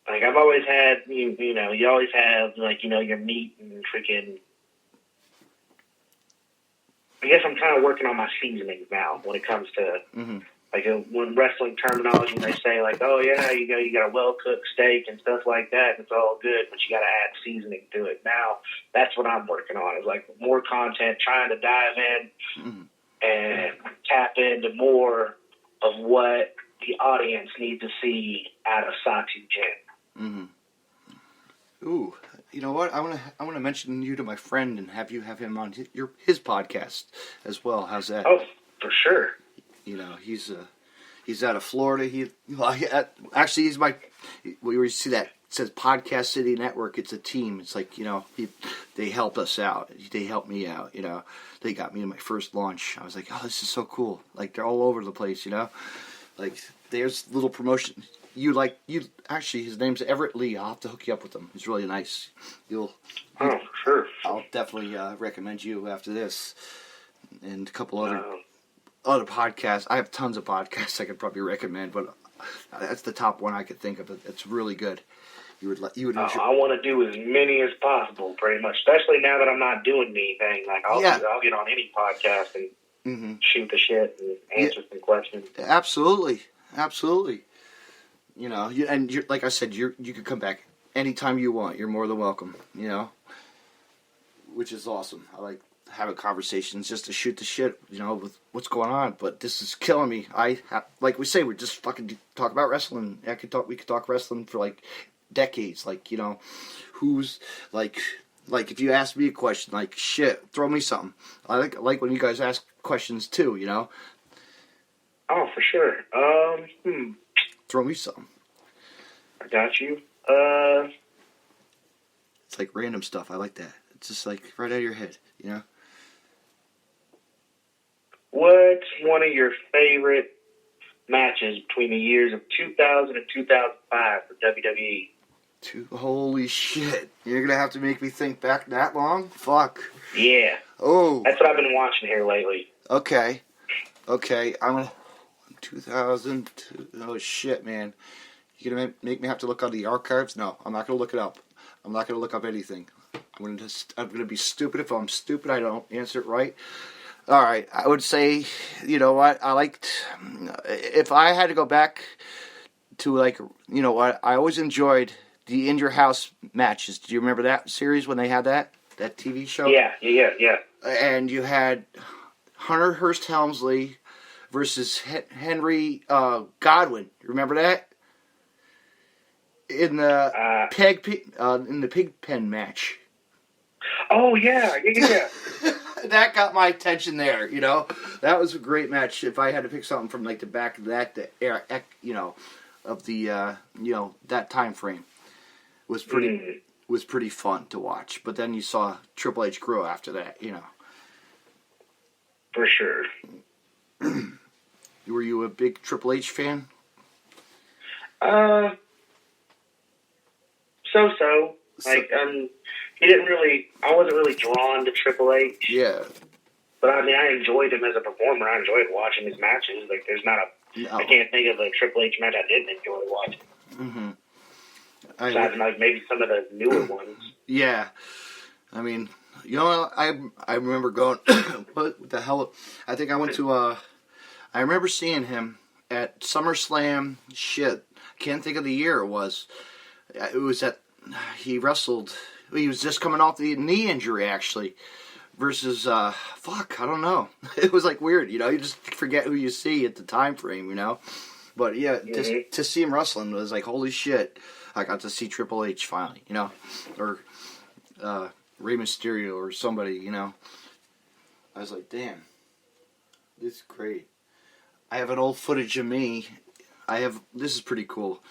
like I've always had, you always have like, your meat and freaking, I guess I'm kind of working on my seasonings now when it comes to, mm-hmm. like when wrestling terminology, they say like, oh yeah, you got a well-cooked steak and stuff like that, and it's all good, but you got to add seasoning to it. Now, that's what I'm working on, is like more content, trying to dive in mm-hmm. and tap into more of what the audience needs to see out of Satu Jinn. Mm-hmm. Ooh, you know what? I want to mention you to my friend and have him on his podcast as well. How's that? Oh, for sure. He's out of Florida. Actually, he's my. We see that it says Podcast City Network. It's a team. It's like they help us out. They help me out. They got me in my first launch. I was like, oh, this is so cool. Like they're all over the place. Like there's little promotion. actually, his name's Everett Lee. I'll have to hook you up with him. He's really nice. Oh, sure. I'll definitely recommend you after this, and a couple other podcasts. I have tons of podcasts I could probably recommend, but that's the top one I could think of. It's really good. You would enjoy. I want to do as many as possible, pretty much. Especially now that I'm not doing anything. Like I'll get on any podcast and shoot the shit and answer some questions. Absolutely. You know, you're, like I said, you could come back anytime you want. You're more than welcome. You know, which is awesome. I like having conversations just to shoot the shit, you know, with what's going on. But this is killing me. Like we say, we're just fucking talk about wrestling. We could talk wrestling for like decades. Like, you know, who's like if you ask me a question, like shit, throw me something. I like when you guys ask questions too. You know. Oh, for sure. Throw me something. I got you. It's like random stuff. I like that. It's just like right out of your head, you know? What's one of your favorite matches between the years of 2000 and 2005 for WWE? Holy shit. You're going to have to make me think back that long? Fuck. Yeah. Oh. That's what I've been watching here lately. Okay. I'm going to... 2000. Oh shit, man! You gonna make me have to look on the archives? No, I'm not gonna look it up. I'm not gonna look up anything. I'm gonna be stupid. If I'm stupid, I don't answer it right. All right, I would say, you know what? If I had to go back to like, you know what? I always enjoyed the Indy House Matches. Do you remember that series when they had that TV show? Yeah. And you had Hunter Hearst Helmsley versus Henry Godwin. Remember that? In the pig pen match. Oh yeah. That got my attention there. You know, that was a great match. If I had to pick something from like the back of the era, of the that time frame, was pretty fun to watch. But then you saw Triple H grow after that. You know, for sure. Were you a big Triple H fan? So. Like, I wasn't really drawn to Triple H. Yeah. But I mean, I enjoyed him as a performer. I enjoyed watching his matches. Like, I can't think of a Triple H match I didn't enjoy watching. Mm-hmm. Besides, like, maybe some of the newer ones. Yeah. I mean, you know, I remember going, what the hell? I think I went to, I remember seeing him at SummerSlam. Shit. I can't think of the year it was. It was he wrestled, he was just coming off the knee injury, actually, versus, I don't know. It was, like, weird, you know? You just forget who you see at the time frame, you know? But, yeah, to see him wrestling was like, holy shit. I got to see Triple H finally, you know? Or Rey Mysterio or somebody, you know? I was like, damn. This is great. I have an old footage of me. This is pretty cool.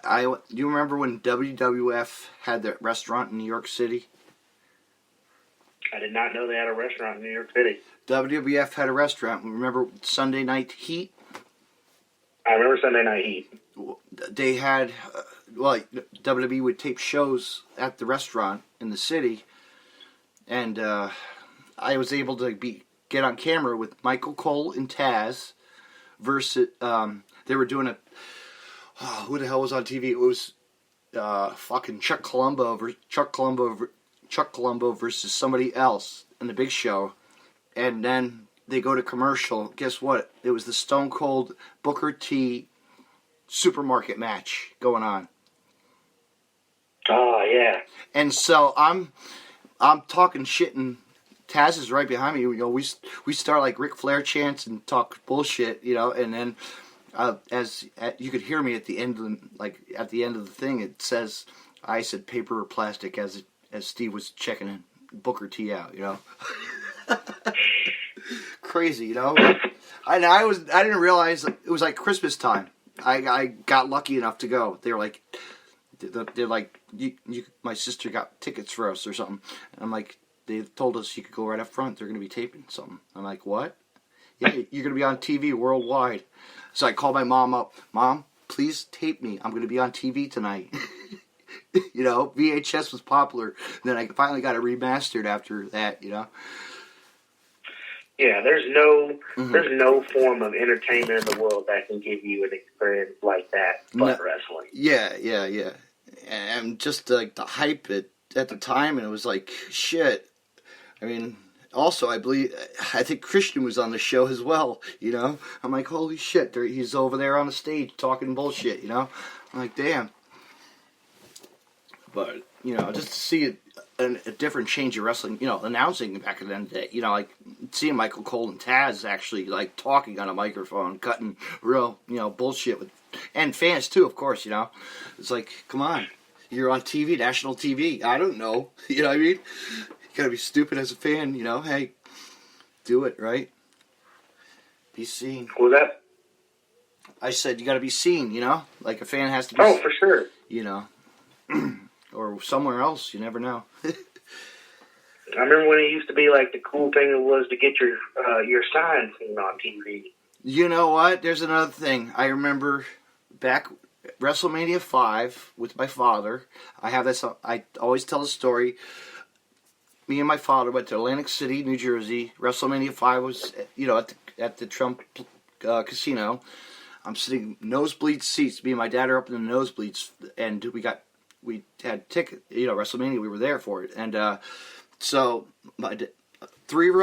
Do you remember when WWF had that restaurant in New York City? I did not know they had a restaurant in New York City. WWF had a restaurant. Remember Sunday Night Heat? I remember Sunday Night Heat. They had, WWE would tape shows at the restaurant in the city, and I was able to get on camera with Michael Cole and Taz versus, they were doing who the hell was on TV? It was fucking Chuck Colombo versus somebody else in the big show. And then they go to commercial. Guess what? It was the Stone Cold Booker T supermarket match going on. Oh, yeah. And so I'm talking shit, and Taz is right behind me. You know, we start like Ric Flair chants and talk bullshit, you know, and then as you could hear me at the end of the thing, it says, I said paper or plastic as Steve was checking Booker T out, you know. Crazy, you know. I didn't realize it was like Christmas time. I got lucky enough to go. They're like, my sister got tickets for us or something. And I'm like, they told us you could go right up front. They're going to be taping something. I'm like, what? Yeah, you're going to be on TV worldwide. So I called my mom up. Mom, please tape me. I'm going to be on TV tonight. You know, VHS was popular. Then I finally got it remastered after that, you know. Yeah, there's no form of entertainment in the world that can give you an experience like that but wrestling. Yeah. And just like the hype at the time, and it was like, shit. I mean, also, I think Christian was on the show as well, you know. I'm like, holy shit, he's over there on the stage talking bullshit, you know. I'm like, damn. But, you know, just to see a different change of wrestling, you know, announcing back in the day, you know, like seeing Michael Cole and Taz actually like talking on a microphone, cutting real, you know, bullshit with, and fans too, of course, you know. It's like, come on, you're on TV, national TV. I don't know, you know what I mean? You gotta be stupid as a fan, you know. Hey, do it, right? Be seen. Was that? I said you gotta be seen, you know, like a fan has to be. Oh, for sure. You know. Or somewhere else, you never know. I remember when it used to be like the cool thing was to get your sign seen on TV. You know what? There's another thing. I remember back WrestleMania 5 with my father. I have this. I always tell the story. Me and my father went to Atlantic City, New Jersey. WrestleMania 5 was, you know, at the Trump casino. I'm sitting nosebleed seats. Me and my dad are up in the nosebleeds, and we had ticket, you know, WrestleMania. We were there for it, and so my 5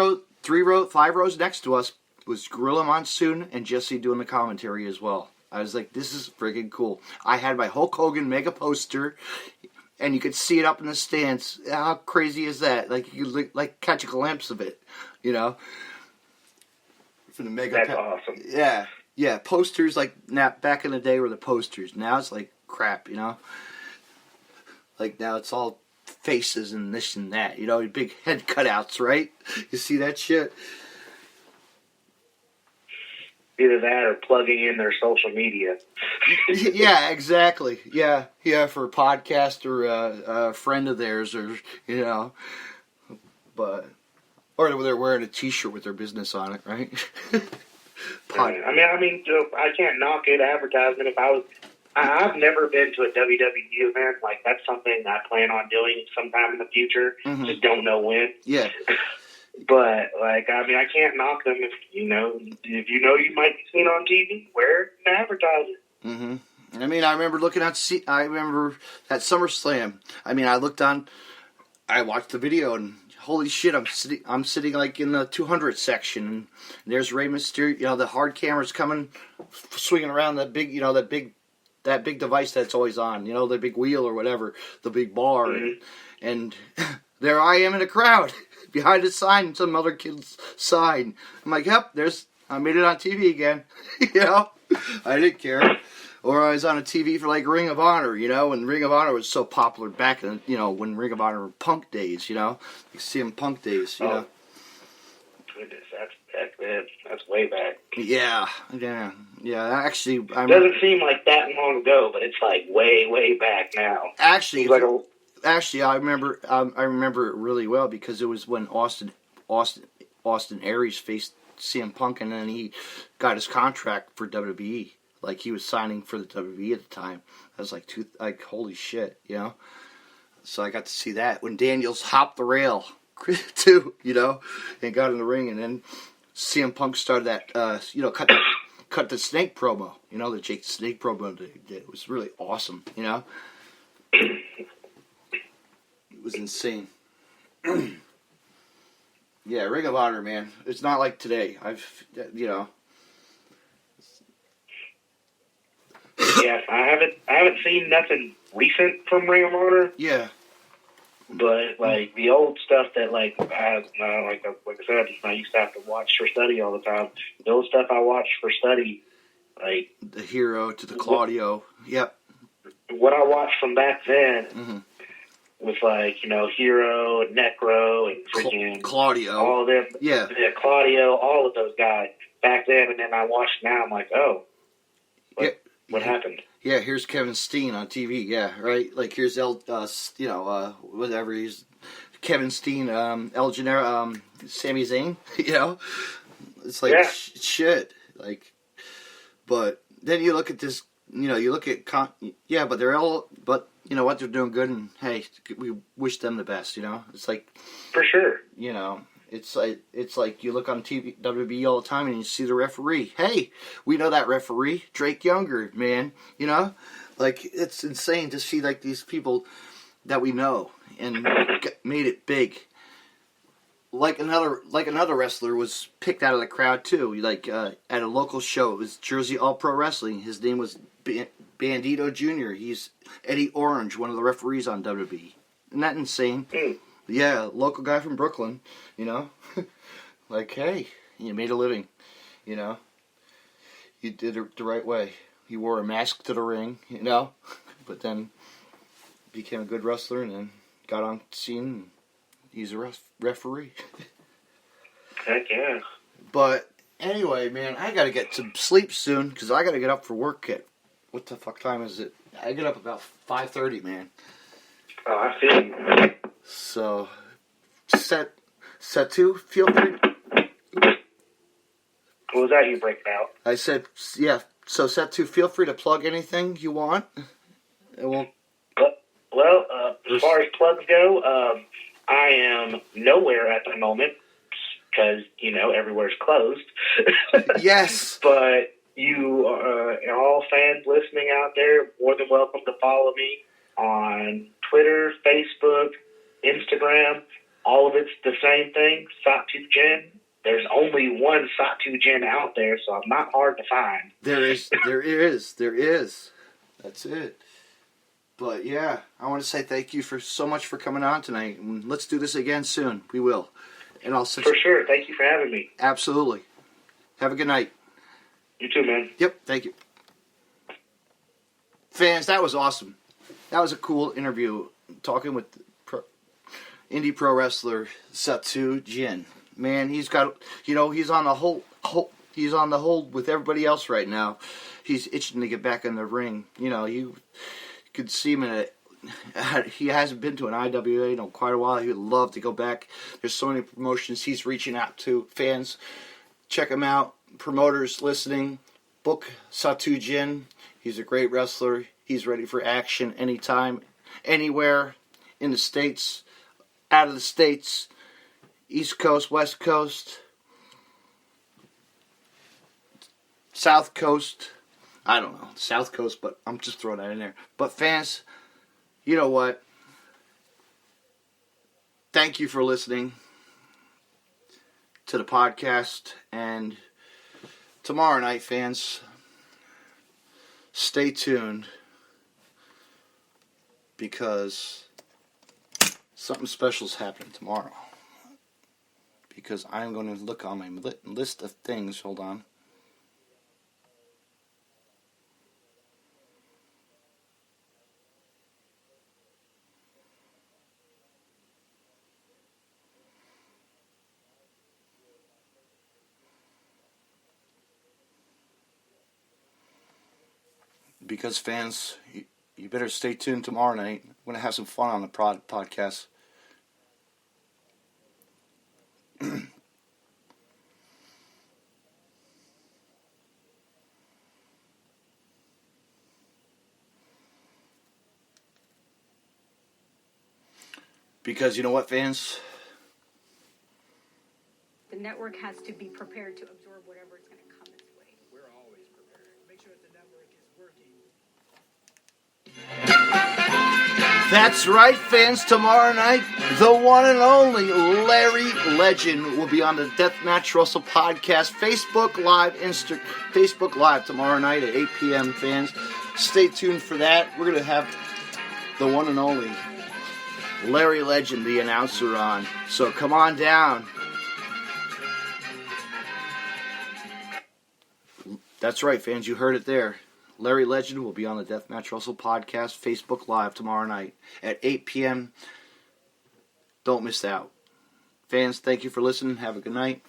rows next to us was Gorilla Monsoon and Jesse doing the commentary as well. I was like, this is friggin' cool. I had my Hulk Hogan mega poster, and you could see it up in the stands. How crazy is that? Like you could like catch a glimpse of it, you know. From the mega. That's awesome. Yeah. Posters like back in the day were the posters. Now it's like crap, you know. Like now it's all faces and this and that, you know, big head cutouts, right? You see that shit? Either that or plugging in their social media. Yeah, exactly. Yeah, for a podcast or a friend of theirs, or you know, or they're wearing a T-shirt with their business on it, right? I mean, I can't knock it. Advertisement. I've never been to a WWE event. Like, that's something I plan on doing sometime in the future. Mm-hmm. Just don't know when. Yeah. But, like, I mean, I can't knock them if you know you might be seen on TV, wear an advertisement. Mm-hmm. I mean, I remember I remember that SummerSlam. I mean, I watched the video, and holy shit, I'm sitting like in the 200 section, and there's Rey Mysterio, you know, the hard camera's coming, swinging around that big, you know, that big device that's always on, you know, the big wheel or whatever, the big bar. Mm-hmm. And there I am in a crowd behind a sign, some other kid's sign. I'm like, yep, I made it on TV again. You know, I didn't care. Or I was on a TV for like Ring of Honor, you know, when Ring of Honor was so popular back in, you know, when Ring of Honor were Punk days, you know, you see them Punk days, you know. Goodness, that's way back. Yeah. Actually, it doesn't seem like that long ago, but it's like way back now. Actually, I remember it really well because it was when Austin Aries faced CM Punk, and then he got his contract for WWE. Like he was signing for the WWE at the time. I was like holy shit, you know. So I got to see that when Daniels hopped the rail too, you know, and got in the ring, and then CM Punk started that, you know, cut the Snake promo, you know, the Jake the Snake promo they did. It was really awesome, you know. It was insane. Yeah, Ring of Honor, man. It's not like today. You know. Yeah, I haven't seen nothing recent from Ring of Honor. Yeah. But like the old stuff that like I said, I used to have to watch for study all the time. The old stuff I watched for study, like the Hero to the Claudio. Yep. What I watched from back then was like, you know, Hero and Necro and freaking Claudio, all of them. Yeah, Claudio, all of those guys back then, and then I watched now. I'm like, oh, what happened? Yeah, here's Kevin Steen on TV. Yeah, right. Like here's whatever he's Kevin Steen, El Genero, Sami Zayn. You know, it's like shit. Like, but then you look at this you know, you look at, yeah, but they're all, but you know what, they're doing good, and hey, we wish them the best, you know? It's like, for sure. You know, it's like you look on TV, WWE all the time, and you see the referee. Hey, we know that referee, Drake Younger, man, you know? Like, it's insane to see, like, these people that we know, and made it big. Like another wrestler was picked out of the crowd too. Like at a local show, it was Jersey All Pro Wrestling. His name was Bandito Jr. He's Eddie Orange, one of the referees on WWE. Isn't that insane? Yeah, local guy from Brooklyn. You know, like, hey, you made a living. You know, you did it the right way. You wore a mask to the ring. You know, but then became a good wrestler, and then got on scene. And he's a referee. Heck yeah. But anyway, man, I gotta get some sleep soon because I gotta get up for work at, what the fuck time is it? I get up about 5:30, man. Oh, I feel you. So, Satu, feel free. What was that you breaking out? I said, yeah. So Satu, feel free to plug anything you want. It won't. Well, as far as plugs go, I am nowhere at the moment because, you know, everywhere's closed. Yes. But you are all fans listening out there, more than welcome to follow me on Twitter, Facebook, Instagram. All of it's the same thing, Satu Jinn. There's only one Satu Jinn out there, so I'm not hard to find. There is. That's it. But yeah, I want to say thank you so much for coming on tonight. And let's do this again soon. We will. And I'll For sure. Thank you for having me. Absolutely. Have a good night. You too, man. Yep. Thank you. Fans, that was awesome. That was a cool interview. Talking with indie pro wrestler Satu Jinn. Man, he's got, you know, he's on the he's on the hold with everybody else right now. He's itching to get back in the ring. You know, you could see him in he hasn't been to an IWA in quite a while. He would love to go back. There's so many promotions he's reaching out to. Fans, check him out. Promoters listening, book Satu Jinn. He's a great wrestler. He's ready for action anytime, anywhere, in the States, out of the States, East Coast, West Coast, South Coast. I don't know, South Coast, but I'm just throwing that in there. But fans, you know what? Thank you for listening to the podcast. And tomorrow night, fans, stay tuned because something special is happening tomorrow. Because I'm going to look on my list of things. Hold on. Because fans, you better stay tuned tomorrow night. We're going to have some fun on the podcast. Because you know what, fans? The network has to be prepared to absorb whatever is going to come its way. We're always prepared. Make sure that the network is working. That's right, fans. Tomorrow night, the one and only Larry Legend will be on the Deathmatch Russell podcast, Facebook Live tomorrow night at 8 p.m. Fans, stay tuned for that. We're going to have the one and only Larry Legend, the announcer, on. So come on down. That's right, fans. You heard it there. Larry Legend will be on the Deathmatch Russell podcast, Facebook Live tomorrow night at 8 p.m. Don't miss out. Fans, thank you for listening. Have a good night.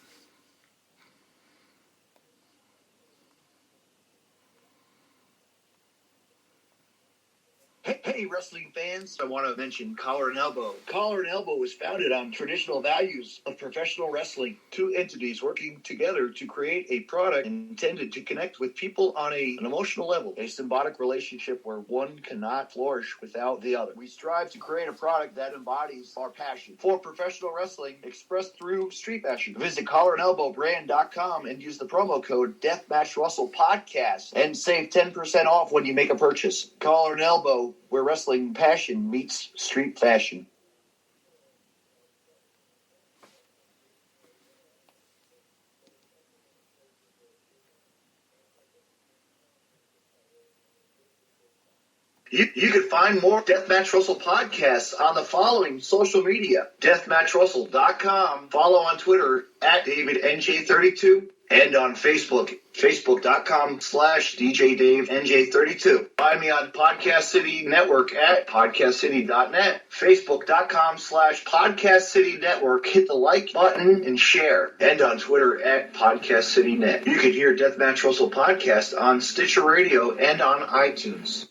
Hey, Russell. wrestling fans, I want to mention Collar and Elbow. Collar and Elbow was founded on traditional values of professional wrestling. Two entities working together to create a product intended to connect with people on an emotional level. A symbiotic relationship where one cannot flourish without the other. We strive to create a product that embodies our passion for professional wrestling expressed through street fashion. Visit collarandelbowbrand.com and use the promo code DeathmatchRussellPodcast and save 10% off when you make a purchase. Collar and Elbow, where wrestling passion meets street fashion. You can find more Deathmatch Russell podcasts on the following social media. DeathmatchRussell.com. Follow on Twitter at DavidNJ32. And on Facebook, Facebook.com/DJDaveNJ32. Find me on Podcast City Network at PodcastCity.net. Facebook.com/Podcast City Network. Hit the like button and share. And on Twitter at PodcastCityNet. You can hear Deathmatch Russell podcast on Stitcher Radio and on iTunes.